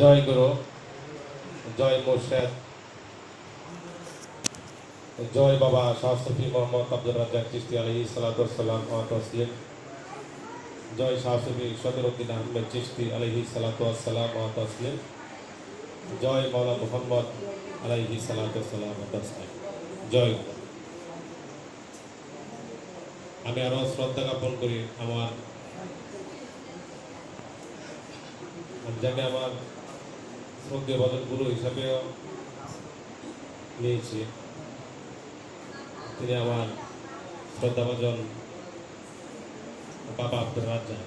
জয় গুরু, জয় মুর্শেদ, জয় বাবা শাহ সুফি মোহাম্মদ আব্দুর রাজ্জাক চিশতি আলাইহিস সালাতু ওয়াস সালাম ওয়া তাসলিম। জয় শাহ সুফি সদরুদ্দিন আহমেদ চিশতি আলাইহিস সালাতু ওয়াস সালাম ওয়া তাসলিম। জয় মাওলানা মুহাম্মদ আলাইহিস সালাতু ওয়াস সালাম ওয়া তাসলিম। জয়। আমি আরো শ্রদ্ধা জ্ঞাপন করি আমার যাকে আমার শ্রদ্ধেয় বাদক গুরু হিসাবেও নিয়েছি। তিনি আমার শ্রদ্ধাভাজন বাবা আব্দুর রাজ্জাক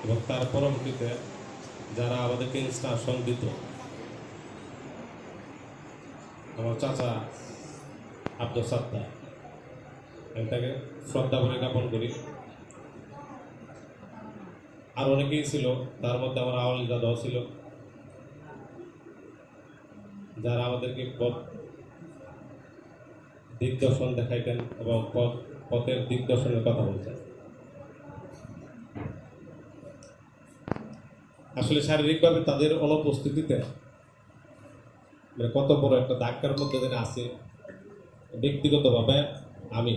এবং তার পরবর্তীতে যারা আমাদেরকে ইন্সপিরেশন দিত, আমার চাচা আব্দুল সাত্তার, আমি তাকে শ্রদ্ধা করে জ্ঞাপন করি। আর অনেকেই ছিল, তার মধ্যে আমার আওয়াল দাদাও ছিল, যারা আমাদেরকে দিগদর্শন দেখাইতেন এবং পথের দিগদর্শনের কথা বলতেন। আসলে শারীরিকভাবে তাদের অনুপস্থিতিতে কত বড় একটা ধাক্কার মধ্যে যেন আছে। ব্যক্তিগতভাবে আমি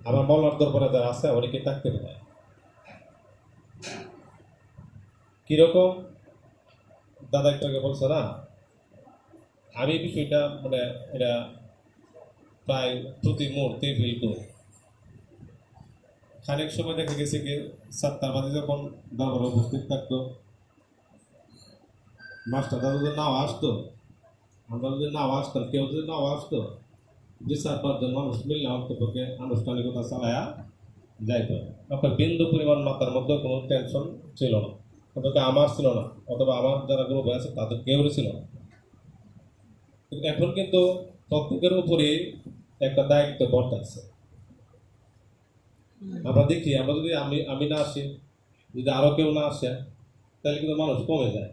আমার মলার দরবারে যারা আছে অনেকে থাকতে পারে। কিরকম দাদা একটু আগে বলছে না, আমি বিষয়টা এটা প্রায় প্রতি মুহূর্তে ফিল করি। খানিক সময় দেখা গেছে কি সাতটার যখন দরবারে উপস্থিত থাকতো, মাস্টার দাদা যদি নাও আসতো, আমরা যদি নাও আসতাম, কেউ যদি নাও আসতো, 2-4-5 জন মানুষ মিললে অন্তপক্ষে আনুষ্ঠানিকতা চালায়া যাইতো। আপনার বিন্দু পরিমাণ মাথার মধ্যে কোনো টেনশন ছিল না, অথবা আমার ছিল না, অথবা আমার যারা গ্রুপ আছে তাদের কেউই ছিল না। কিন্তু এখন কিন্তু প্রত্যেকের উপরে একটা দায়িত্ব বর্তাচ্ছে। আমরা দেখি, আমরা যদি আমি না আসি, যদি আরো কেউ না আসে, তাহলে কিন্তু মানুষ কমে যায়,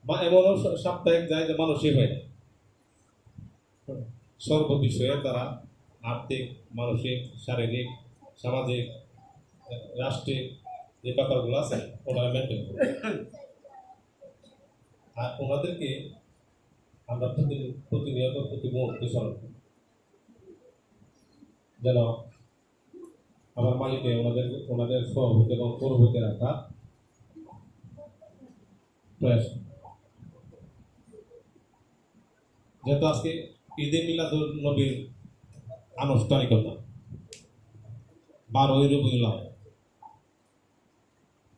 বা এমনও সাপ্তাহিক যায় যে মানুষই হয় না। সর্ব বিষয়ে তারা আর্থিক, মানসিক, শারীরিক, সামাজিক, রাষ্ট্রিক যে ব্যাপারগুলো আছে ওনারা মেনটেন করে। আর ওনাদেরকে আমরা প্রতিনিয়ত প্রতি মুহূর্তে স্মরণ করি, যেন আমার মালিকে ওনাদের সভাপতি এবং পরবর্তী রাখা প্রয়াস। যেহেতু আজকে ঈদে মিলাদুন নবীর আনুষ্ঠানিকতা 12ই রবিউল আউয়াল,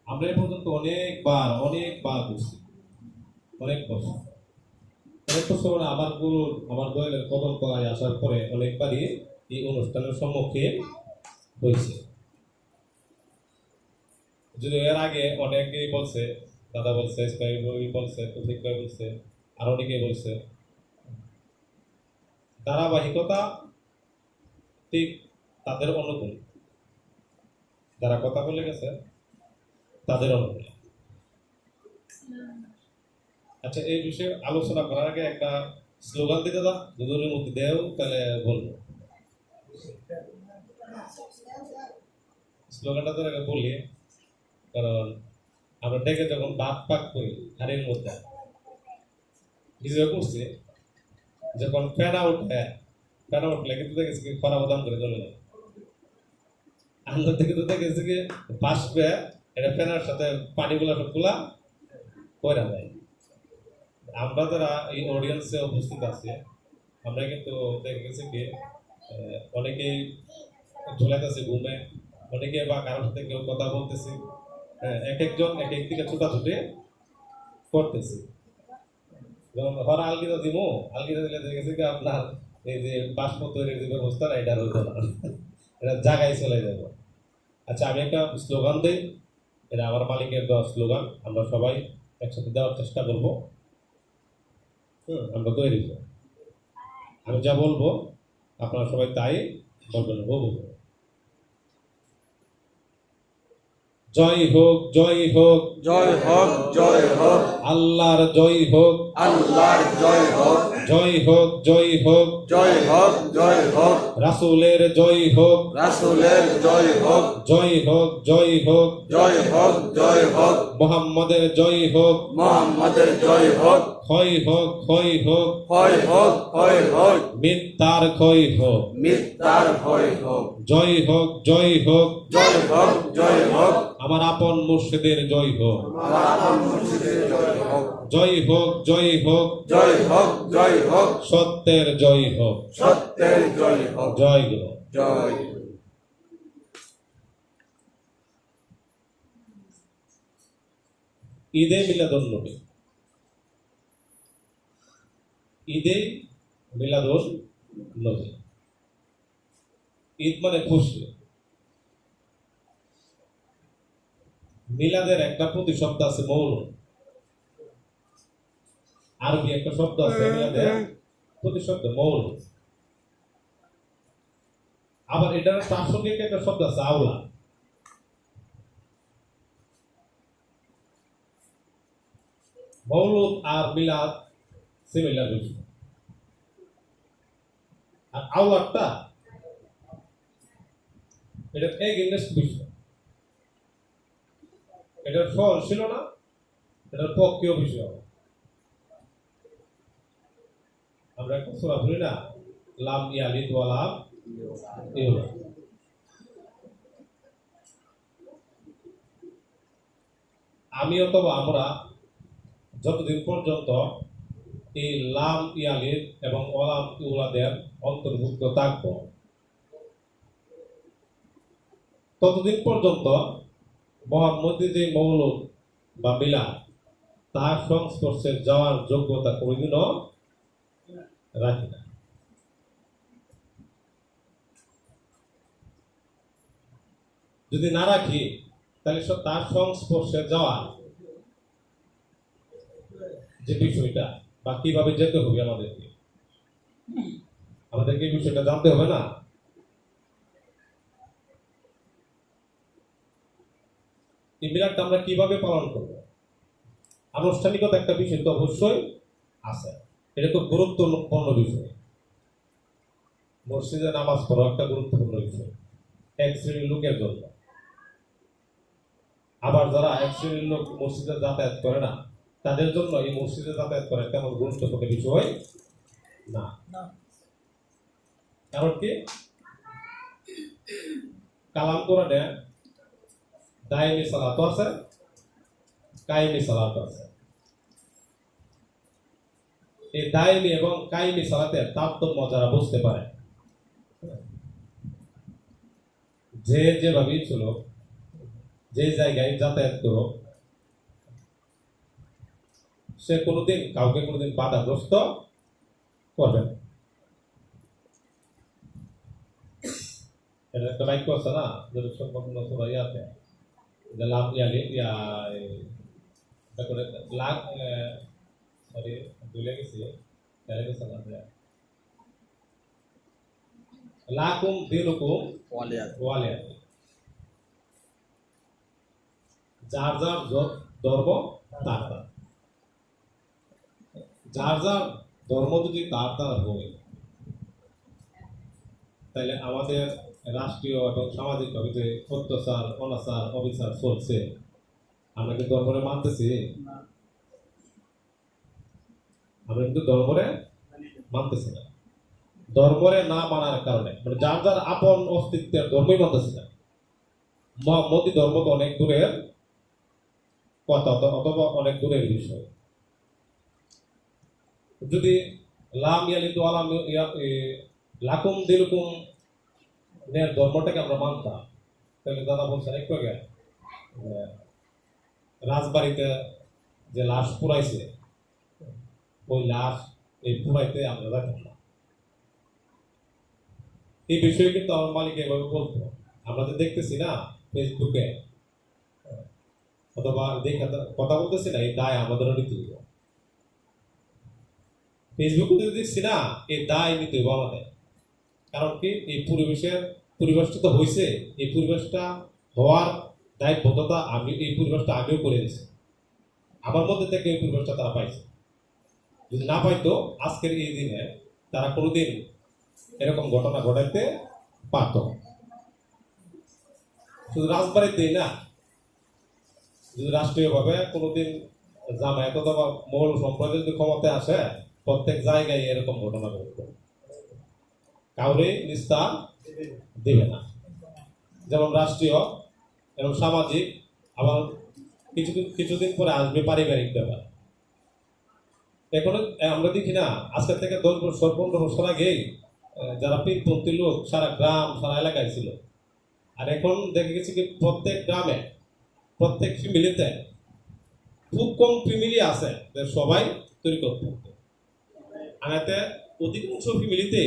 আমরা এ পর্যন্ত অনেকবার করছি, অনেক বছর আমার দয়ালের কদম তলায় আসার পরে অনেকবারই এই অনুষ্ঠানের সম্মুখীন হয়েছে। যদি এর আগে অনেকেই বলছে, দাদা বলছে, বলছে, তুফিক ভাই বলছে, আর অনেকেই বলছে, ধারাবাহিকতা ঠিক তাদের অনুকূল, যারা কথা বলে গেছে তাদের অনুকূল। আচ্ছা, এই বিষয়ে আলোচনা করার আগে একটা স্লোগান দিতে দাও, যদি অনুমতি দেও তাহলে বলবো। স্লোগানটা তো আগে বলি, কারণ আমরা ডেকে যখন ভাত পাক করি হাড়ির মধ্যে ভিডিও করছি, যখন ফেনা উঠলে কিন্তু দেখেছি কি খরা বাদাম করে চলে যায়। আমরা থেকে তো দেখেছি কি বাসবে, এটা ফেনার সাথে পানিগুলা সবগুলা কইরা যায়। আমরা যারা এই অডিয়েন্সে উপস্থিত আছে, আমরা কিন্তু দেখে গেছি কি অনেকেই ঝুলাইতেছে ঘুমে, অনেকে বা কারোর সাথে কেউ কথা বলতেছে, এক একজন এক এক দিকে ছুটাছুটি করতেছে। যেমন হরা আলগিদা দিব, আলগিদা দিলে দেখেছি কি আপনার এই যে বাষ্প তৈরির যে ব্যবস্থা না, এটা হইতো না, এটা জায়গায় চলে যাব। আচ্ছা, আমি একটা স্লোগান দিই, এটা আমার মালিকের দেওয়া স্লোগান, আমরা সবাই একসাথে দেওয়ার চেষ্টা করবো। আমরা তৈরি করব, আমি যা বলবো আপনারা সবাই তাই বলবেন। জয় হোক, জয় হোক, জয় হোক, জয় হোক, আল্লাহর জয় হোক, আল্লাহর জয় হোক, জয় হোক জয় হোক জয় হোক জয় হোক রাসূলের জয় হোক রাসূলের জয় হোক জয় হোক জয় হোক জয় হোক জয় হোক মুহাম্মাদের জয় হোক মুহাম্মাদের জয় হোক ক্ষয় হোক ক্ষয় হোক ক্ষয় হোক ক্ষয় হোক মিথ্যার ক্ষয় হোক মিথ্যার ক্ষয় হোক জয় হোক জয় হোক জয় হোক জয় হোক আমার আপন মুর্শিদের জয় হোক আমার আপন মুর্শিদের জয় হোক জয় হোক জয় হোক জয় হোক জয় হোক সত্যের জয় হোক সত্যের জয় হোক জয় গুরু জয় ঈদে মিলাদুন নবী ঈদে মিলাদুন নবী ঈদ মানে খুশি মিলাদের একটা প্রতিশব্দ আছে মৌলুদ আরবি একটা শব্দ আছে মিলাদের প্রতিশব্দ মৌলুদ আবার এটার প্রাসঙ্গিক একটা শব্দ আছে আওলা মৌলুদ আর মিলাদ সিমিলার বিষয় আর আওলাদটা এটা এগেইনস্ট বিষয় এটার ফল ছিল না এটার পক্ষীয় বিষয় আমরা একটা সূরা পড়ি না লাম ইয়ালিদ ওয়া লাম ইউলাদ আমি অথবা আমরা যতদিন পর্যন্ত এই লাম ইয়ালিদ এবং ওয়ালাম ইউলাদের অন্তর্ভুক্ত থাকবো ততদিন পর্যন্ত মুহাম্মদী যে মৌলুদ বা মিলাদ তার সংস্পর্শে যাওয়ার যোগ্যতা কোনোদিনও রাখি না যদি না রাখি তাহলে তার সংস্পর্শে যাওয়া যে বিষয়টা বা কিভাবে যেতে হবে আমাদেরকে এই বিষয়টা জানতে হবে না এই মিলাদটা আমরা কিভাবে পালন করব আনুষ্ঠানিকতা একটা বিষয় তো অবশ্যই আছে এটা তো গুরুত্বপূর্ণ বিষয় মসজিদে নামাজ পড়া একটা গুরুত্বপূর্ণ বিষয় এক শ্রেণীর লোকের জন্য আবার যারা এক শ্রেণীর লোক মসজিদে যাতায়াত করে না তাদের জন্য এই মসজিদে যাতায়াত করা তেমন গুরুত্বপূর্ণ বিষয় না কারণ কি কালাম কোরআনে দায়মি সালাত আছে কায়েমি সালাত আছে এই দায়মি এবং কায়েমি সালাতের তারতম্য যারা বুঝতে পারে যে যেভাবেই ছিল যে জায়গায় যাতায়াত করো সে কোনোদিন কাউকে কোনোদিন বাধাগ্রস্ত করবে না এটা একটা বাক্য আছে না যেটা সম্পূর্ণ সবাই আছে যে লাভ ইয়ালি লাখ সরি ভুলে গেছি লাকুম দিনুকুম ওয়ালিয়াত যার যার ধর্ম তার তার যার যার ধর্ম যদি তার তার হয় তাহলে আমাদের রাষ্ট্রীয় এবং সামাজিকভাবে যে অত্যাচার অনাচার অবিচার চলছে আমরা কি ধর্মরে মানতেছি আমরা কিন্তু ধর্মরে মানতেছি না ধর্মরে না মানার কারণে মানে যার যার আপন অস্তিত্বের ধর্মই মানতেছি না মোদী ধর্ম তো অনেক দূরের কথা অথবা অনেক দূরের বিষয় যদি লাম ইয়ালিদ ওয়ালাম লাকুম দিলুকুম নের ধর্মটাকে আমরা মানতাম তাহলে দাদা বলছেন একটু আগে রাজবাড়িতে যে লাশ পুরাইছে ওই লাশ এই পুরাইতে আমরা রাখতাম না এই বিষয়ে কিন্তু আমার মালিক এভাবে বলতো আমরা তো দেখতেছি না ফেসবুকে অথবা দেখে কথা বলতেছি না এই দায় আমাদেরও নিতে হইব ফেসবুকে যদি দেখছি না এই দায় নিতে হইব আমাদের কারণ কি এই পরিবেশটা তো হয়েছে এই পরিবেশটা হওয়ার দায়বদ্ধতা আমি এই পরিবেশটা আগেও করে দিয়েছি আমার মধ্যে থেকে এই পরিবেশটা তারা পাইছে যদি না পাইতো আজকের এই দিনে তারা কোনোদিন এরকম ঘটনা ঘটাইতে পারত না। শুধু রাজবাড়িতেই না, যদি রাষ্ট্রীয়ভাবে কোনোদিন জামায়াত অথবা মোগল সম্প্রদায় যদি ক্ষমতায় আসে, প্রত্যেক জায়গায় এরকম ঘটনা ঘটবে, কাউরে নিস্তার দেবে না। যেমন রাষ্ট্রীয় এবং সামাজিক, আবার কিছুদিন পরে আসবে পারিবারিক ব্যাপার। এখন আমরা দেখি না, আজকের থেকে 10 বছর 15 বছর আগেই যারা পীরপন্থী লোক সারা গ্রাম সারা এলাকায় ছিল, আর এখন দেখে গেছি কি প্রত্যেক গ্রামে প্রত্যেক ফ্যামিলিতে খুব কম ফ্যামিলি আছে যে সবাই তৈরি করতে, আর এতে অধিকাংশ ফ্যামিলিতে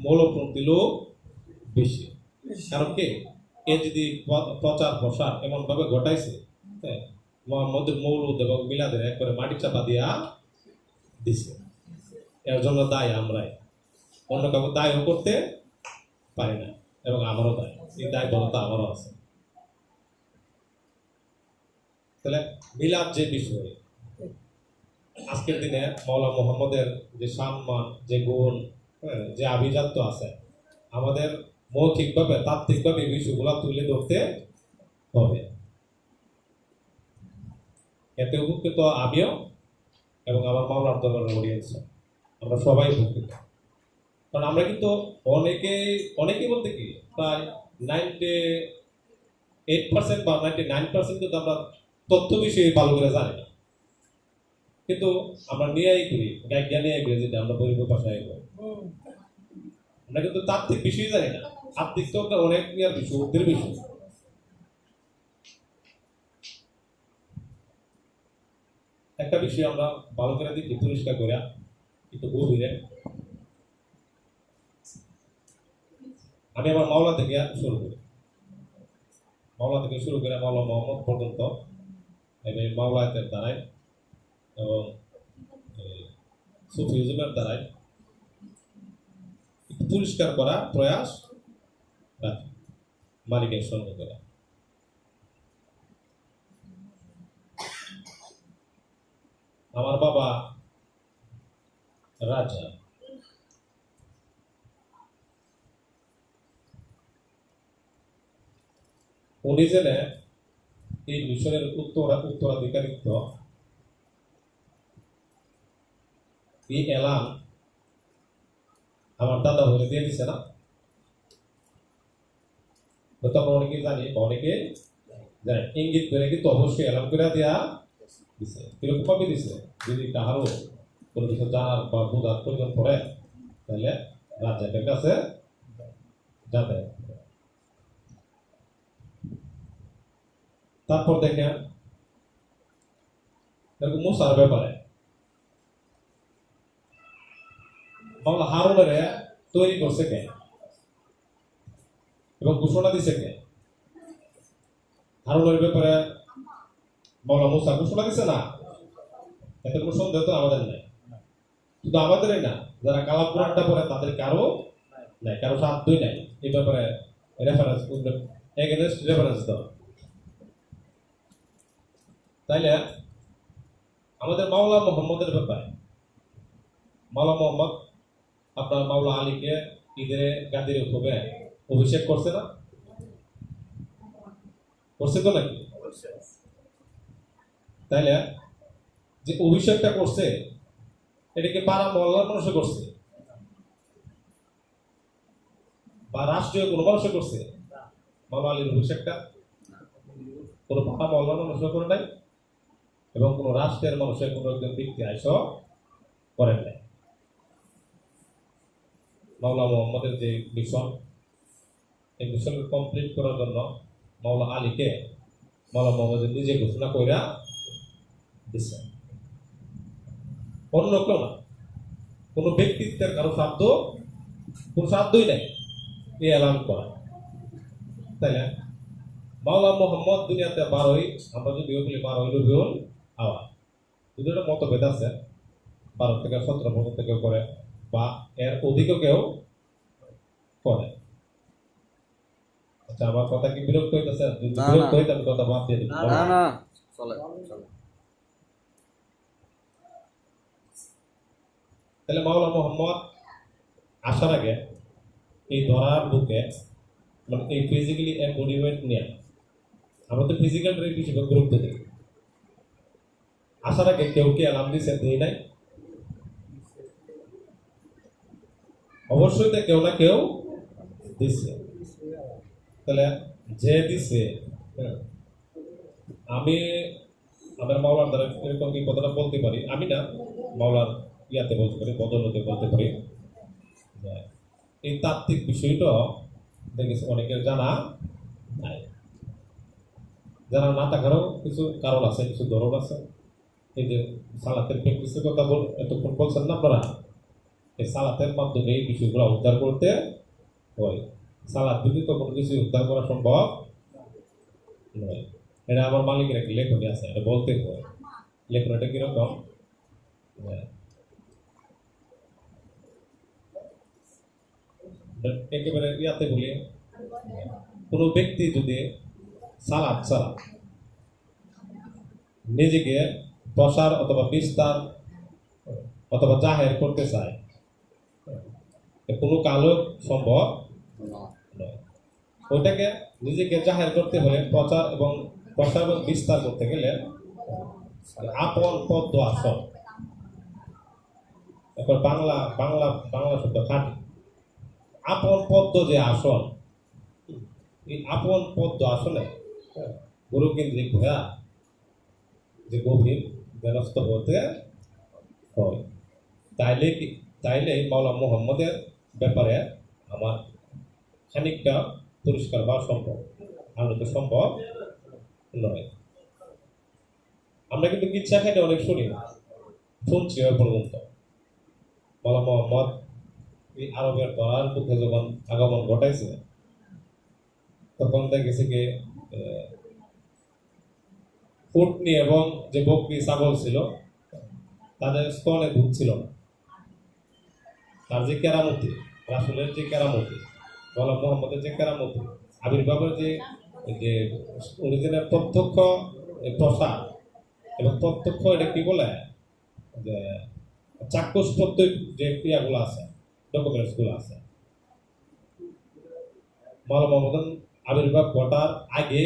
মৌলপন্থী লোক বেশি। কারণ কি, এ যদি প্রচার প্রসার এমন ভাবে ঘটাইছে, হ্যাঁ, মোহাম্মদের মৌলুদ এবং মিলাদের একবারে মাটি চাপা দিয়া দিছে। এর জন্য দায় আমরাই, অন্য কাউকে দায়ও করতে পারি না, এবং আমারও দায়, এই দায় বলতা আমারও আছে। তাহলে মিলাদ যে বিষয়, আজকের দিনে মাওলানা মুহাম্মদের যে সম্মান, যে গুণ, যে আভিজাত্য আছে, আমাদের মৌখিকভাবে তাত্ত্বিকভাবে এই বিষয়গুলো তুলে ধরতে হবে। এতে উপকৃত আমিও এবং আমার মাওলার দরবারের অডিয়েন্স, আমরা সবাই উপকৃত। কারণ আমরা কিন্তু অনেকেই বলতে কি প্রায় 98% বা 99% কিন্তু আমরা তথ্য বিষয়ে ভালো করে জানি না, কিন্তু আমরা নিয়েই করি, জ্ঞানী করি, যেটা আমরা পরিবার ভাষায় করি। আমরা কিন্তু তাত্ত্বিক বিষয় জানি না, আত্মিক তো অনেক ইয়ার বিষয়, উদ্দের বিষয়। একটা বিষয় আমরা ভালো করে দেখি, পরিষ্কার করে একটু গভীরে। আমি আমার মাওলা থেকে শুরু করি, মাওলা থেকে শুরু করে মাওলা মোহাম্মদ পর্যন্ত মাওলায়েতের দ্বারাই এবং সুফিজমের দ্বারাই পরিষ্কার করা প্রয়াস রাখি, মালিকের সঙ্গে করে। আমার বাবা রাজা, উনি জেনে এই মিশনের উত্তরাধিকারিত্ব এই এলান আমার দাদা বলে দিয়ে দিছে না, তখন অনেকে জানি, অনেকে জানে, ইঙ্গিত করে কিন্তু অবশ্যই এলান করে দেওয়া দিছে। কিরকম ভাবে দিছে, যদি কাহারও কোনো কিছু জানার বা বোঝার প্রয়োজন পড়ে, তাহলে রাজাকের কাছে যাতে। তারপর দেখেন এরকম মুসার ব্যাপারে মাওলা হারুনের তৈরি করছে কে এবং ঘোষণা দিছে কে? হারুনের ব্যাপারে মাওলা মুসা ঘোষণা দিছে না, এতে কোনো সন্দেহ তো আমাদের নাই। শুধু আমাদেরই না, যারা কালাম কোরআনটা পড়ে তাদের কারো নাই, কারো সাধ্যই নাই এই ব্যাপারে রেফারেন্স এগেইনস্ট রেফারেন্স দাও। তাইলে আমাদের মাওলা মোহাম্মদের ব্যাপারে, মাওলা মোহাম্মদ আপনার মাওলা আলীকে ঈদের গাদির উপরে অভিষেক করছে না, করছে তো নাকি? তাইলে যে অভিষেকটা করছে, এটাকে পাড়া মহল্লার মানুষে করছে বা রাষ্ট্রীয় কোনো মানুষে করছে? মাওলা আলীর অভিষেকটা কোনো পাড়া মহল্লার মানুষে করে নাই, এবং কোনো রাষ্ট্রের মানুষের কোনো একজন ব্যক্তি আইস করেন নাই। মাওলা মোহাম্মদের যে মিশন, এই মিশন কমপ্লিট করার জন্য মাওলা আলীকে মাওলা মোহাম্মদের নিজে ঘোষণা কইরা দিচ্ছে, অন্য কেউ না, কোনো ব্যক্তিত্বের কারো সাধ্য, কোনো সাধ্যই নাই এই এলান করা। তাই না? মাওলা মোহাম্মদ দুনিয়াতে 12ই, আমরা যদি বলি 12ই রবিউল আওয়াল, যদি একটা মতভেদ আছে, 12 থেকে 17 পর্যন্ত কেউ করে বা এর অধিকও কেউ করে। আচ্ছা, আমার কথা কি বিরক্ত হইতেছে? যদি বিরক্ত হইতে আমি কথা বাদ দিয়ে দিব। না না, চলে চলে। তাহলে মাওলানা মোহাম্মদ আসার আগে এই ধরার বুকে মানে এই ফিজিক্যালি এম্বডিমেন্ট নিয়ে আমরা তো ফিজিক্যালটাই বেশি গুরুত্ব দিই। আসার আগে কেউ কি অ্যালার্ম দিছে দেই নাই? অবশ্যই তো কেউ না কেউ দিছে। তাহলে যে দিছে, আমি আমার মাওলার দ্বারা এরকম কি কথাটা বলতে পারি, আমি না মাওলার ইয়াতে বলতে পারি, বদলতে বলতে পারি যে এই তাত্ত্বিক বিষয়টা দেখেছি অনেকের জানা নাই। জানা না থাকারও কিছু কারণ আছে, কিছু ধরন আছে। এই যে সালাতের প্র্যাকটিসের কথা এতক্ষণ বলছেন না আপনারা, এই সালাতের মাধ্যমে এই বিষয়গুলো উদ্ধার করতে হয়। সালাদ ব্যতীত কোনো কিছু উদ্ধার করা সম্ভব নয়। এটা আমার মালিকের একটা লেখনী আছে, এটা বলতে হয়। লেখনটা কিরকম? একেবারে ইয়াতে বলি, কোনো ব্যক্তি যদি সালাদ ছাড়া নিজেকে প্রসার অথবা বিস্তার অথবা জাহের করতে চায়, কোনো কালো সম্ভব নয়। ওইটাকে নিজেকে জাহের করতে হলে প্রসার এবং বিস্তার করতে গেলে আপন পদ্ম আসন, এখন বাংলা বাংলা বাংলা শব্দ খাঁটি, আপন পদ্ম যে আসন, এই আপন পদ্ম আসনে গুরু কেন্দ্রিক হয়ে যে গভীর ব্যবস্থা হতে হয়। তাইলে মাওলানা মুহাম্মদের ব্যাপারে আমার খানিকটা পরিষ্কার হওয়া সম্ভব, আমরা তো সম্ভব নয়। আমরা কিন্তু কিচ্ছা খাইতে অনেক শুনছি ওর পর্যন্ত। মাওলানা মুহাম্মদ এই আরবের ধরার পক্ষে যখন আগমন ঘটাইছে, তখন দেখেছে কি উটনি এবং যে বকরি ছাগল ছিল তাদের স্তনে দুধ ছিল না। তার যে কেরামতি, রাসূলের যে কেরামতি, মাওলানা মুহাম্মদের যে কেরামতি, আবির্ভাবের যে অরিজিনাল প্রত্যক্ষ প্রসার এবং প্রত্যক্ষ, এটা কি বলে যে চাক্ষুষ প্রত্যয় যে ক্রিয়াগুলো আছে, ডকুমেন্টসগুলো আছে, মাওলানা মুহাম্মদের আবির্ভাব ঘটার আগে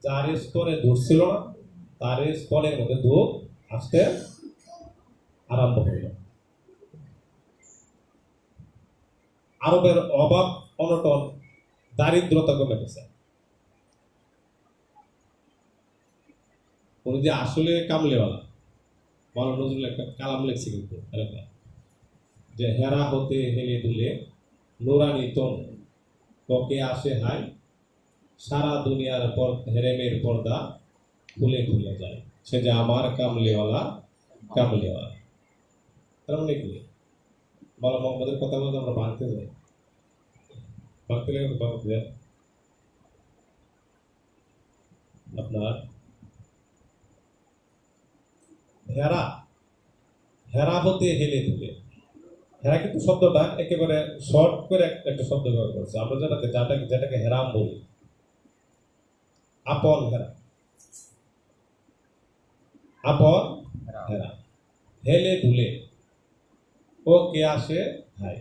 যার স্তনে দুধ ছিল না, তার স্তনের মধ্যে দুধ আসতে আরম্ভ হইল। আরবের অভাব অনটন দারিদ্রতা কমে গেছে। উনি যে আসলে কামলেওয়ালা, মাওলানা নজরুল একটা কালাম লিখছে কিন্তু যে হেরা হতে হেলে দুলে নুরানি তন তোকে আসে হাই, সারা দুনিয়ার পর হেরেমের পর্দা খুলে খুলে যায়, সে যে আমার কামলেওয়ালা কামলেওয়ালা। তার মানে কি মাওলানা মুহাম্মদের কথা বলতে আমরা ভাঙতে যাই, ভাঙতে গেলে আপনার হেরা হেরা হতে হেলে দুলে, হেরা কিন্তু শব্দটা একেবারে শর্ট করে একটা শব্দ ব্যবহার করছে। আমরা যেটাকে হেরাম বলি, আপন হেরা, আপন হেরা, হেলে দুলে ও কে আসে হাই।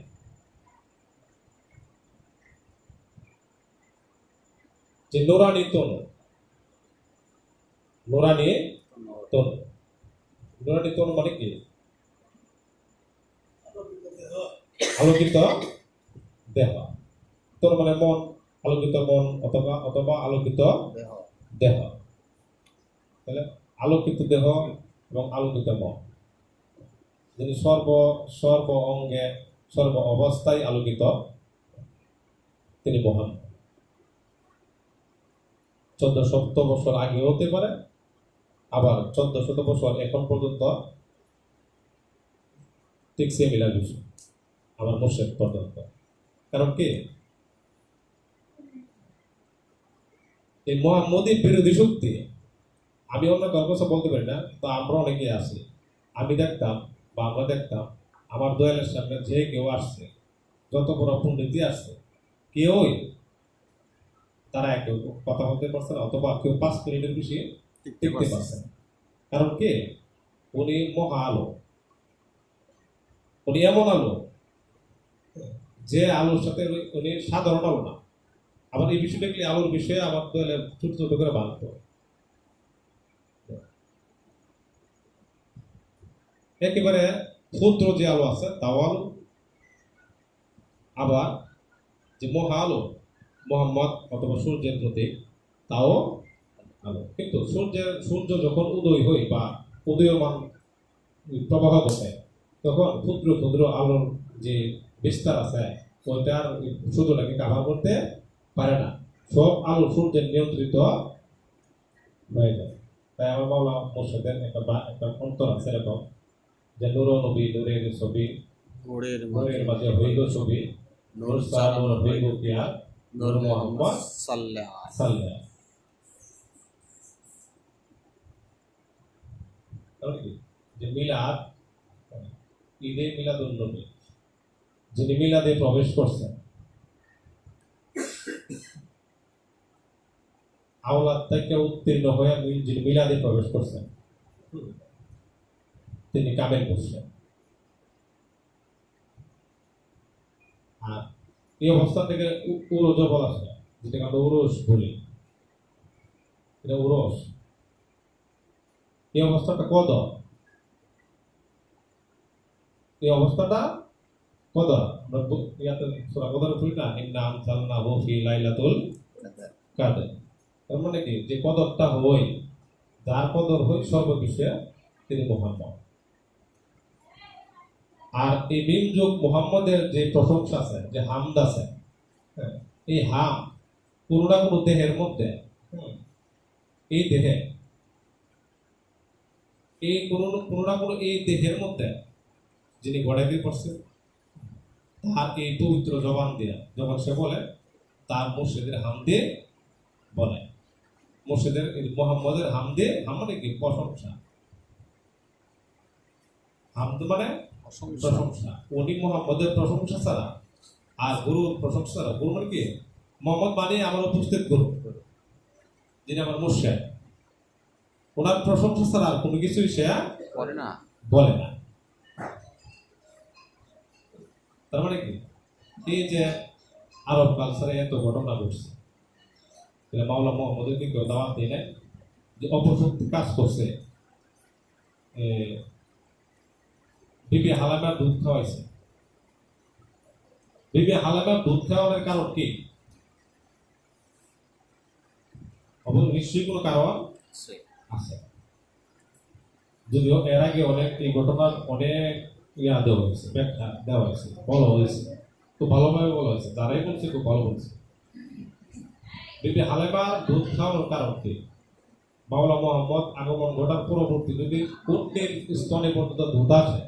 যে নুরানি তনু, নুরানি তনু, নুরানি তনু মানে কি? আলোকিত দেহ। তনু মানে মন, আলোকিত মন অথবা আলোকিত দেহ। তাহলে আলোকিত দেহ এবং আলোকিত মন, যিনি সর্ব অঙ্গে সর্ব অবস্থায় আলোকিত, তিনি মহান। 1400 বছর আগে হতে পারে, আবার 1400 বছর এখন পর্যন্ত ঠিক সিমিলার বিষয় আমার মুর্শিদ পর্যন্ত। কারণ কি এই মুহাম্মদীর বিরোধী শক্তি, আমি অন্য কারোর কথা বলতে পারি না, তো আমরা অনেকেই আছি। আমি দেখতাম বা আমরা দেখতাম আমার দোয়ালের সামনে যে কেউ আসছে, যত বড় পণ্ডিত আসছে, কেউই তারা একটু কথা বলতে পারছে না, অথবা কেউ 5 মিনিটের বেশি টিকতে পারছে না। কারণ কি উনি মহা আলো, উনি এমন আলো যে আলোর সাথে উনি সাধারণ আলো না। আবার এই বিষয়টা কি আলোর বিষয়ে আমার তো ছোট ছোট করে বানাতো। একেবারে ক্ষুদ্র যে আলো আছে তাও আলো, আবার যে মহা আলো মোহাম্মদ অথবা সূর্যের প্রতীক তাও আলো। কিন্তু সূর্য যখন উদয় হয় বা উদয়মান প্রবাহ ঘটে তখন ক্ষুদ্র ক্ষুদ্র আলোর যে বিস্তার আছে ওইটা আর সূর্যটাকে কাভার করতে পারে না, সব আলো সূর্যের নিয়ন্ত্রিত হয়ে যায়। তাই আমার মাওলা মোর্শেদের একটা অন্তর আছে এরকম যে নূর নবী নূরের ছবি, নূরের মাঝে হইল ছবি, নূর সারা নূর হইল কিয়া, নূর মোহাম্মদ সাল্লাল্লাহু। তাহলে কি যে মিলাদ, ঈদে মিলাদুন নবী, যিনি মিলাদে প্রবেশ করছেন, আওলাদ থেকে উত্তীর্ণ হয়ে যিনি মিলাদে প্রবেশ করছেন তিনি কামেল করছেন। আর এই অবস্থা থেকে উরজ বলা হয়, যেটাকে আমরা উরস বলি, এটা উরস। এই অবস্থাটা কদর, এই অবস্থাটা কদর। আমরা ইয়াতে সূরা কদর পড়ি না, ইন্না আনজালনাহু ফি লাইলাতুল কাদর। তার মানে কি যে কদরটা হই, যার কদর হই সর্ববিষয়ে তিনি মুহাম্মদ। আর এই মিম যোগ মুহাম্মদের যে প্রশংসা আছে, যে হামদ আছে, এই হাম কোনো না কোনো দেহের মধ্যে, এই দেহে এই কোনো না কোনো এই দেহের মধ্যে যিনি গড়াইতে করছেন তার এই পবিত্র জবান দিয়া যখন সে বলে তার মুর্শিদের হামদে বলে, মুর্শিদের মুহাম্মদের হামদে, হাম মানে কি প্রশংসা, হামদ মানে প্রশংসা। উনি মুহাম্মদের প্রশংসা ছাড়া আর গুরুর প্রশংসা ছাড়া, গুরু মানে কি মোহাম্মদ মানে আমার উপস্থিত গুরু, যিনি আমার মুর্শিদ, ওনার প্রশংসা ছাড়া আর কোনো কিছুই সে বলে না। তার মানে কি এই যে আরব কালচারে এত ঘটনা ঘটছে, মাওলা মোহাম্মদকে কেউ দাওয়াত দিয়ে নেয় যে অপশক্তি কাজ করছে, বিবি হালামার দুধ খাওয়াইছে। বিবি হালামার দুধ খাওয়ানোর কারণ কি? নিশ্চয়ই কোনো কারণ আছে, যদিও এর আগে অনেক এই ঘটনার অনেক ইয়া দেওয়া হয়েছে, ব্যাখ্যা দেওয়া হয়েছে, বলা হয়েছে, খুব ভালোভাবে বলা হয়েছে, যারাই বলছে খুব ভালো বলছে। বিবি হালামার দুধ খাওয়ানোর কারণ কি? মাওলা মোহাম্মদ আগমন ঘটার পরবর্তী যদি উটের স্তনে পর্যন্ত দুধ আসে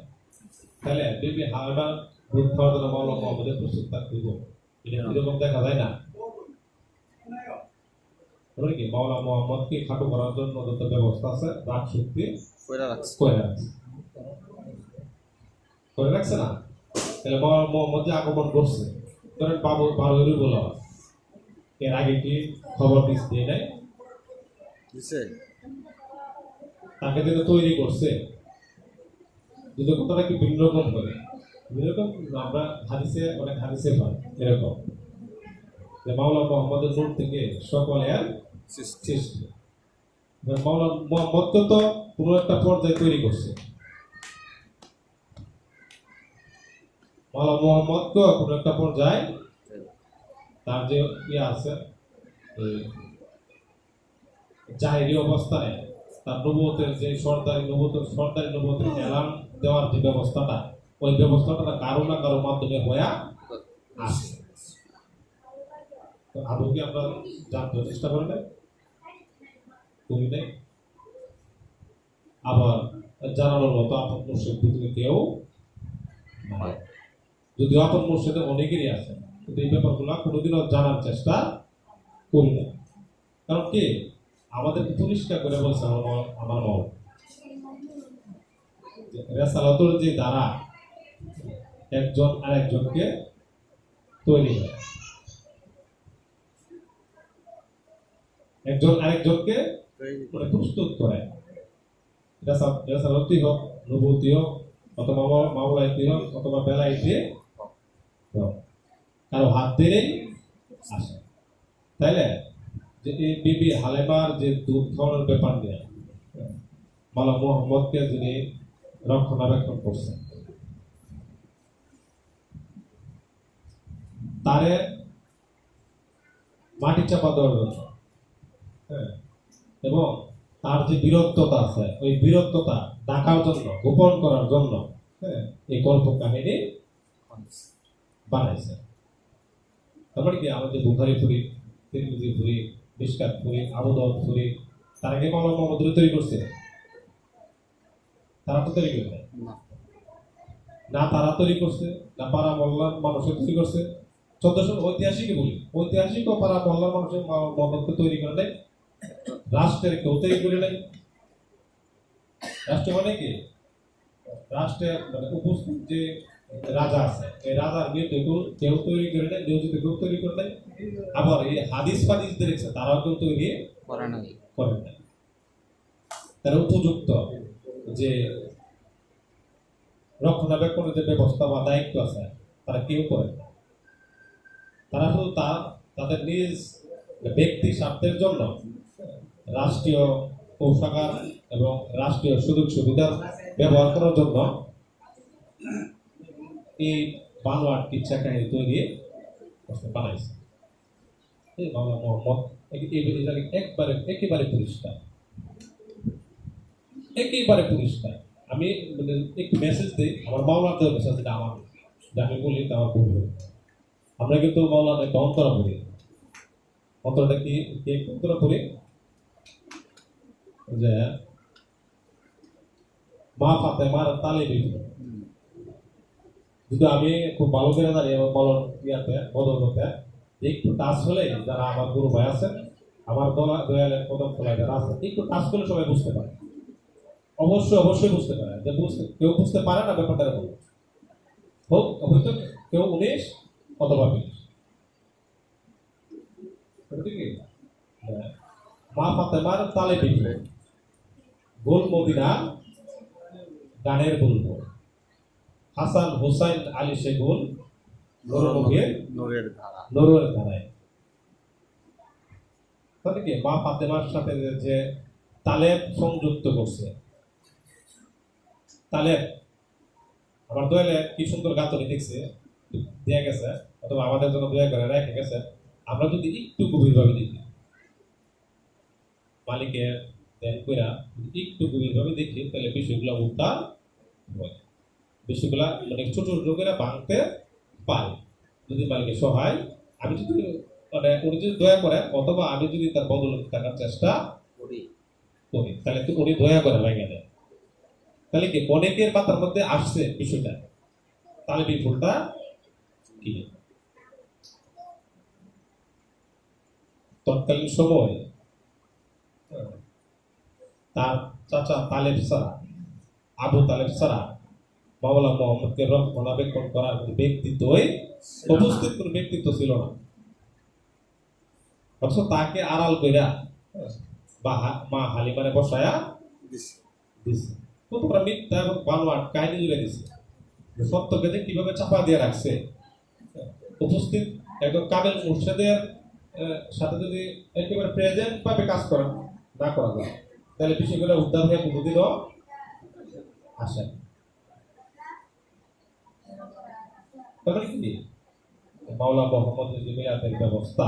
তাহলে বিবি হালামার দুধ খাওয়ার জন্য মাওলা মোহাম্মদের প্রস্তুত থাকতে হবে। এটা এরকম দেখা যায় না। কি মাওলা মোহাম্মদকে খাটো করার জন্য যত ব্যবস্থা আছে রাগ শক্তি করে রাখছে না। তাহলে মাওলা মোহাম্মদ যে আগমন করছে ধরেন বারোই বলা হয়, এর আগে কি খবর দিয়ে নাই? তাকে যেন তৈরি করছে, যদি কথাটা কি ভিন্ন রকম করে, ভিন্ন রকম আমরা হাদিসে অনেক হাদিসে পাই এরকম যে মাওলা মোহাম্মদের নূর থেকে সকলের সৃষ্টি। মাওলা মোহাম্মদকে তো কোনো একটা পর্যায়ে তৈরি করছে, মাওলা মোহাম্মদকে কোনো একটা পর্যায়ে তার যে ইয়ে আছে জাহিরি অবস্থায় তার নবুয়তের যে সরদারি নবুয়তের এলান দেওয়ার যে ব্যবস্থাটা, ওই ব্যবস্থাটা কারো না কারো মাধ্যমে হয়ে আসে। আদৌ কি আমরা জানতে চেষ্টা করি নাই? করি নাই। আবার জানানোর মতো আপন মুর্শিদ পৃথিবীতে কেউ নাই, যদিও আপন মুর্শিদে অনেকেরই আছে, কিন্তু এই ব্যাপারগুলো কোনোদিনও জানার চেষ্টা করি না। কারণ কি আমাদের পরিষ্কার করে বলছে আমার মাওলা রেসালাতুর যে দ্বারা একজন আরেকজনকে তৈরি করে, একজন আরেকজনকে প্রস্তুত করে, রেসালাতি হোক, নবুয়তি হোক, অথবা মাওলাইতে হক অথবা বেলাইতে হক কারো হাত ধরেই আসে, তাইলে যে এই বিবি হালেমার যে দুধ খাওয়ানোর ব্যাপার নিয়ে মাওলা মোহাম্মদকে যিনি রক্ষণাবেক্ষণ করছেন, তারে মাটি চাপা দেওয়ার জন্য, হ্যাঁ, এবং তার যে বীরত্বতা আছে ওই বীরত্বতা ঢাকার জন্য, গোপন করার জন্য, হ্যাঁ, এই গল্প কাহিনী বানাইছে। তারপরে কি আমাদের বুখারি ফুরি, তিরমিজি ফুরি, মিশকাত ফুরি, আবু দাউদ ফুরি, তারা কি মাওলানা মুহাম্মদ তৈরি করছে? তারা তো তৈরি করে নাই। না তারা তৈরি করছে, না পাড়া মহল্লার মানুষের তৈরি করছে। 1400 ঐতিহাসিক বলি, ঐতিহাসিক ও পাড়া মহল্লার মানুষের মদতকে তৈরি করে নাই, রাষ্ট্রের কেউ তৈরি করে নাই। রাষ্ট্র মানে কি? রাষ্ট্রের মানে উপস্থিত যে রাজা আছে, এই রাজার বিরুদ্ধে কেউ তৈরি করে নেয়, নিয়োজিত কেউ তৈরি করে নেয়। আবার এই হাদিস ফাদিস দেখছে তারাও কেউ তৈরি করে নাই। তারা উপযুক্ত যে রক্ষণাবেক্ষণের যে ব্যবস্থা বা দায়িত্ব আছে তারা কেউ করে না। তারা শুধু তাদের নিজ ব্যক্তি স্বার্থের জন্য রাষ্ট্রীয় কোষাগার এবং রাষ্ট্রীয় সুযোগ সুবিধা ব্যবহার করার জন্য এই বানোয়াট কিচ্ছা কাহিনী তৈরি বানাইছে। এই মাওলানা মুহাম্মদ একেবারে পরিষ্কার, একেবারে পরিষ্কার। আমি একটু মেসেজ দিই, আমার মাওলানাদের মেসেজ দিই, আমার আমি বলি আমার ভুল হবে। আমরা কিন্তু মাওলানা একটা অন্তরা পড়ি, অন্তরটা কি অন্তরা পড়ি যে মা ফাতেমার তালে বিবি। কিন্তু আমি খুব ভালো করে জানি এবং বলন ইয়াতে বদলতে একটু টাচ হলে যারা আমার গুরু ভাই আছেন, আমার দয়ালের কদম খোলায় যারা আছে, একটু টাচ করলে সবাই বুঝতে পারে। অবশ্যই বুঝতে পারে। যে কেউ বুঝতে পারে না ব্যাপারটা বলবো হোক, হয়তো কেউ 19 অথবা 20। মা ফাতেমার তালে বিবি, গোল মদিনা গানের বলবো, হাসান হুসাইন আলী সেগুল নূরের ধারায়। তাহলে কি মা ফাতেমার সাথে যে তালেব সংযুক্ত করছে, তালেব আমার দয়ালে কি সুন্দর গাঁথনি দেখছে দেয়া গেছে, অথবা আমাদের জন্য দয়া করে রেখে গেছে। আমরা যদি একটু গভীরভাবে দেখি, মালিকের দেন কইরা একটু গভীরভাবে দেখি, তাহলে বিষয়গুলো উদ্ধার হয়, বিষয়গুলা মানে ছোট ছোট করে ভাঙতে পারে যদি মালিকের সহায়। আমি যদি মানে উনি যদি দয়া করে অথবা আমি যদি তার বদলতে থাকার চেষ্টা করি, তাহলে তো উনি দয়া করে ভেঙে দেয়। তাহলে কি অনেকের মাথার মধ্যে আসছে বিষয়টা, তাহলে বিপুলটা কি তৎকালীন সময় তার চাচা তালেব সারা, আবু তালেব সারা মাওলানা মুহাম্মদকে রক্ষণাবেক্ষণ করার ব্যক্তিত্বই উপস্থিত কোন ব্যক্তিত্ব ছিল না। অথচ তাকে আড়াল কইরা বা মা হালিমারে বসায়া দিছে। কতটা মিথ্যা এবং বানোয়াট কাহিনী জুড়ে দিছে, সত্যকে যে কিভাবে চাপা দিয়ে রাখছে। উপস্থিত একদম কামেল মুর্শিদের সাথে যদি একেবারে প্রেজেন্ট ভাবে কাজ করেন না করা যায়, তাহলে বিষয়গুলো উদ্ধার হয়ে কোনোদিনও আসে। তারপরে কি মাওলানা মুহাম্মদের যে মিলাদের ব্যবস্থা,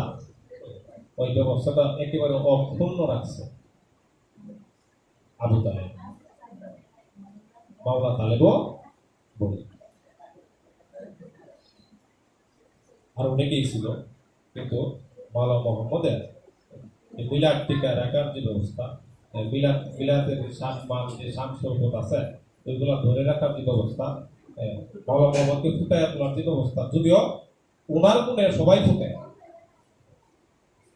ওই ব্যবস্থাটা একেবারে অক্ষুণ্ণ রাখছে আবু তালেব, মাওলানা তালেবও বলি। আর অনেকেই ছিল, কিন্তু মাওলানা মুহাম্মদের মিলাদ টিকা রাখার যে ব্যবস্থা, মিলাদের সম্মান যে শান-শৌকত আছে ওইগুলা ধরে রাখার যে ব্যবস্থা, মাওলানা মুহাম্মদকে ফুটায় তোলার যে ব্যবস্থা, যদিও ওনার গুণে সবাই ফুটে,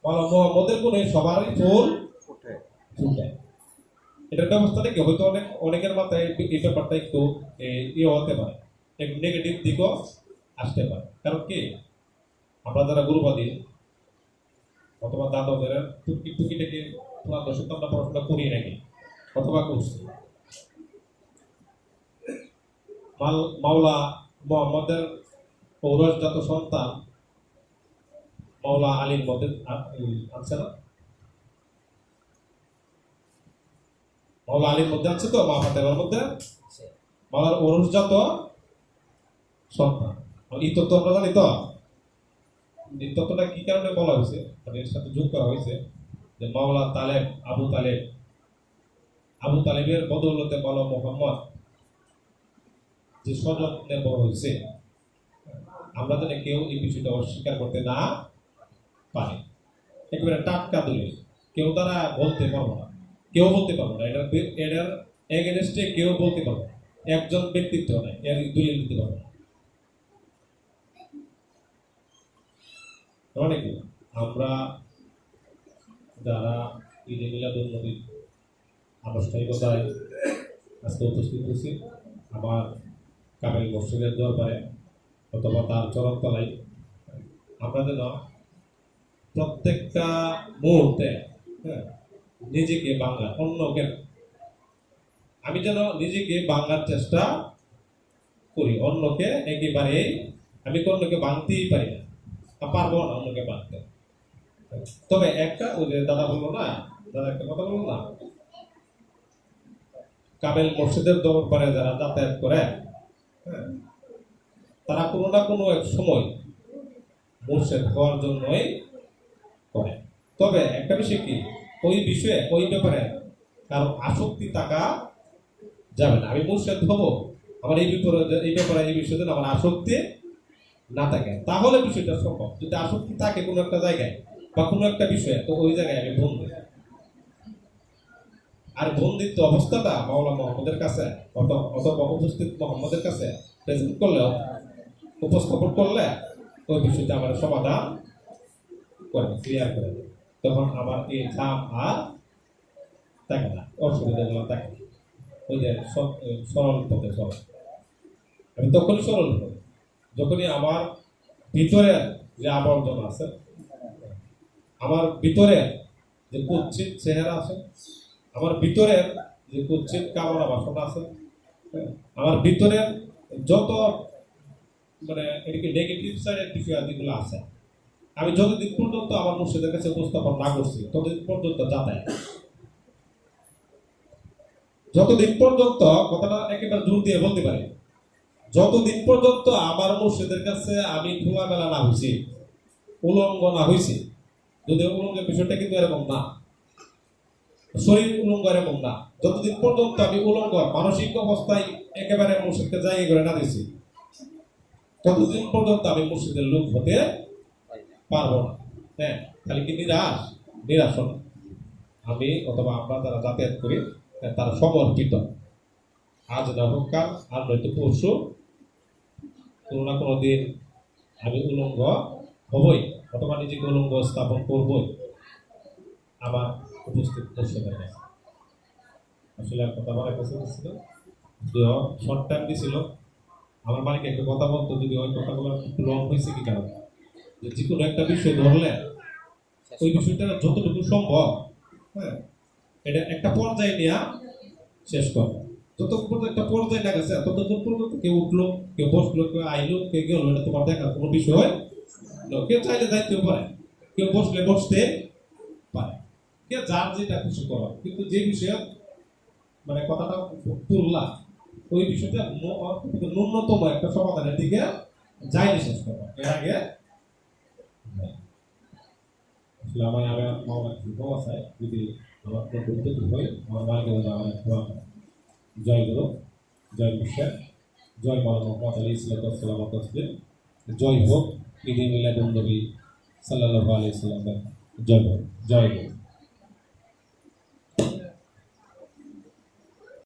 মাওলানা মুহাম্মদের গুণে সবারই ফুল ফুটে। এটার ব্যবস্থাটা কি হয়তো অনেকের মাথায় এই ব্যাপারটা একটু ইয়ে হতে পারে, একটু নেগেটিভ দিকও আসতে পারে। কারণ কি আমরা যারা গুরুবাদী অথবা দাদকের টুকিটাকে পুরান দর্শক আমরা পড়াশোনা করি নাকি অথবা করছি, মাওলা মোহাম্মদের ঔরসজাত সন্তান মাওলা আলীর মধ্যে আছে না? মাওলা আলীর মধ্যে আছে তো, মা ফাতেমার মধ্যে মাওলার ঔরসজাত সন্তান। এই তত্ত্ব আমরা জানি তো। এই তত্ত্বটা কি কারণে বলা হয়েছে, মানে এর সাথে যোগ করা হয়েছে যে মাওলা তালেব আবু তালেবের বদৌলতে মাওলা মোহাম্মদ যে সযত্নে বড় হয়েছে, আমরা যেন কেউ এই বিষয়টা অস্বীকার করতে না পারে। একেবারে টাটকা দলিল, কেউ তারা বলতে পারবো না, এটার এগেনস্টে কেউ বলতে পারবো না, একজন ব্যক্তিত্ব নাই এর দলিল দিতে পারবো না। মানে কি আমরা যারা ঈদে মিলাদুন নবীর আনুষ্ঠানিকতায় আজকে উপস্থিত হয়েছি, আমার কামেল মসজিদের দরবারে অথবা তার চরণতলায়, আমরা যেন প্রত্যেকটা মুহূর্তে নিজেকে বাংলা, অন্যকে আমি যেন নিজেকে বাংলার চেষ্টা করি, অন্যকে একেবারেই আমি অন্যকে বাঁধতেই পারি না, পারবো না অন্যকে বাঁধতে। তবে একটা ওই যে দাদা একটা কথা বললো না, কামেল মসজিদের দরবারে যারা যাতায়াত করে তারা কোনো না কোনো এক সময় মুর্শিদ হওয়ার জন্যই করে। তবে একটা বিষয় কি, ওই ব্যাপারে কারো আসক্তি থাকা যাবে না। আমি মুর্শিদ হবো, আমার এই ব্যাপারে এই বিষয়ে আমার আসক্তি না থাকে, তাহলে বিষয়টা সম্ভব। যদি আসক্তি থাকে কোনো একটা জায়গায় বা কোনো একটা বিষয়ে, তো ওই জায়গায় আমি বন্ধু। আর বন্দিত্ব অবস্থাটা মাওলা মোহাম্মদের কাছে অথবা উপস্থিত মোহাম্মদের কাছে প্রেজেন্ট করলে, উপস্থাপন করলে ওই বিষয়টা আমার সমাধান করে, ক্লিয়ার করে দেবে। তখন আমার এই ধাম আর থাকে না, অসুবিধাগুলো থাকে না। ওই যে সরল পথে চলে, আমি তখনই সরল হই যখনই আমার ভিতরে যে আবর্জনা আছে, আমার ভিতরে যে কুৎসিত চেহারা আছে, আমার ভিতরের যে কুৎসিত কামনা বাসনা আছে, আমার ভিতরের যত মানে এদিকে নেগেটিভ সাইডের বিষয়াদিগুলো আছে, আমি যতদিন পর্যন্ত আমার মুর্শিদের কাছে উপস্থাপন না করছি ততদিন পর্যন্ত যাতায়াত। যতদিন পর্যন্ত, কথাটা একেবারে জোর দিয়ে বলতে পারি, যতদিন পর্যন্ত আমার মুর্শিদের কাছে আমি খোলামেলা না হয়েছি, উলঙ্গ না হয়েছি, যদি উলঙ্গের বিষয়টা কিন্তু এরকম না, শরীর উলঙ্গ এরকম না, যতদিন পর্যন্ত আমি উলঙ্গ মানসিক অবস্থায় একেবারে মুর্শিদকে জায়গা করে না দিয়েছি, ততদিন পর্যন্ত আমি মুর্শিদের লোক হতে পারবো না। হ্যাঁ, খালি কি নিরাশ না, আমি অথবা আমরা যারা যাতায়াত করি তারা সমর্পিত। আজ না হোক কাল, আর নয়তো পরশু, কোনো না কোনো দিন আমি উলঙ্গ হবই, অথবা নিজেকে উলঙ্গ স্থাপন করবই আমার উপস্থিত দর্শকের কাছে। আসলে কথা বলার কাছে ছিল, শর্ট টাইম দিছিল, আমার মালিক একটা কথা বলতো, যদি ওই কথাগুলো একটু লং হয়েছে কি কারণে, যে কোনো একটা বিষয় ধরলে ওই বিষয়টা যতটুকু সম্ভব, হ্যাঁ, এটা একটা পর্যায়ে নিয়ে শেষ করবে। যতক্ষণ একটা পর্যায়ে না গেছে ততক্ষণ পর্যন্ত কেউ উঠলো, কেউ বসলো, কেউ আইলো, কেউ গেলো, এটা তোমার দেখার কোনো বিষয়। কেউ চাইলে যাইতেও পারে, কেউ বসলে বসতে পারে, কেউ যার যেটা কিছু করা, কিন্তু যে বিষয়ে মানে কথাটা তুললা ওই বিষয়টা ন্যূনতম একটা সমাধানের দিকে যায়নি শেষ করা। এর আগে আমার মামলা চাই, যদি আমার কোনো হয় আমার মালিকের আমার জয় গুরু, জয় বিশ্বাস, জয় মাওলানা মোহাম্মদ আলী সাল্লাল্লাহু আলাইহি ওয়াসাল্লাম, জয় হোক ঈদে মিলাদুন নবী সাল্লাল্লাহু আলাইহি ওয়াসাল্লাম, জয় হোক, জয় হোক।